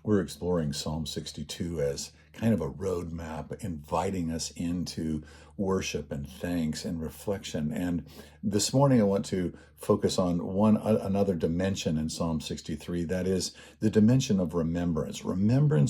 We're exploring Psalm 62 as kind of a roadmap, inviting us into worship and thanks and reflection. And this morning, I want to focus on another dimension in Psalm 63. That is the dimension of remembrance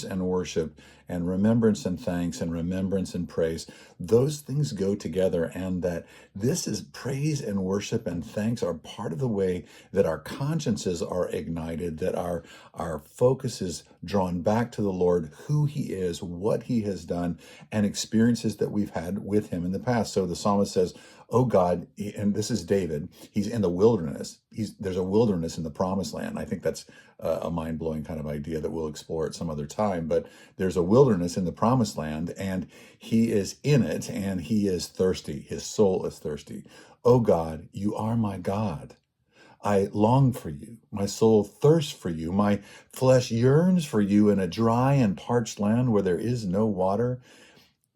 and worship, and remembrance and thanks, and remembrance and praise. Those things go together, and that this is praise and worship and thanks are part of the way that our consciences are ignited, that our focus is drawn back to the Lord, who He is, what He has done, and experiences that we've had with Him in the past. So the psalmist says, "Oh God," and this is David, he's in the wilderness. There's a wilderness in the promised land. I think that's a mind-blowing kind of idea that we'll explore at some other time. But there's a wilderness in the promised land, and he is in it, and he is thirsty. His soul is thirsty. "Oh God, you are my God. I long for you. My soul thirsts for you. My flesh yearns for you in a dry and parched land where there is no water."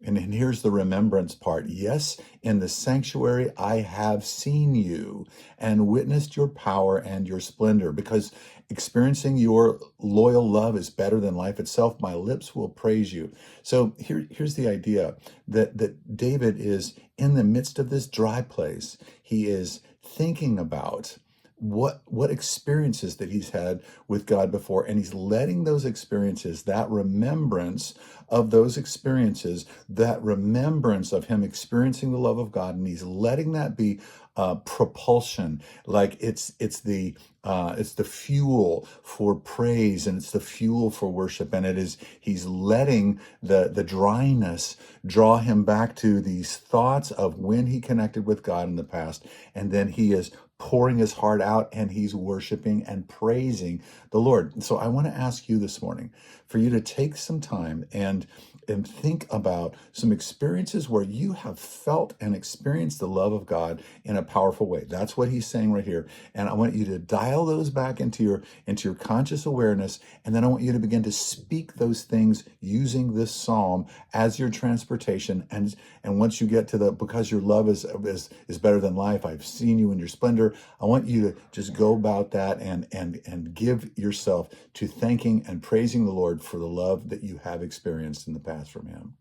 And here's the remembrance part. "Yes, in the sanctuary I have seen you and witnessed your power and your splendor." Because experiencing your loyal love is better than life itself, my lips will praise you. So here's the idea that David is in the midst of this dry place. He is thinking about what experiences that he's had with God before, and he's letting those experiences, that remembrance of those experiences, that remembrance of him experiencing the love of God, and he's letting that be propulsion, like it's the fuel for praise, and it's the fuel for worship, and he's letting the dryness draw him back to these thoughts of when he connected with God in the past, and then he is pouring his heart out, and he's worshiping and praising the Lord. So I want to ask you this morning for you to take some time and think about some experiences where you have felt and experienced the love of God in a powerful way. That's what he's saying right here. And I want you to dial those back into your conscious awareness. And then I want you to begin to speak those things using this psalm as your transportation. And once you get to because your love is better than life, I've seen you in your splendor. I want you to just go about that and give yourself to thanking and praising the Lord for the love that you have experienced in the past from Him.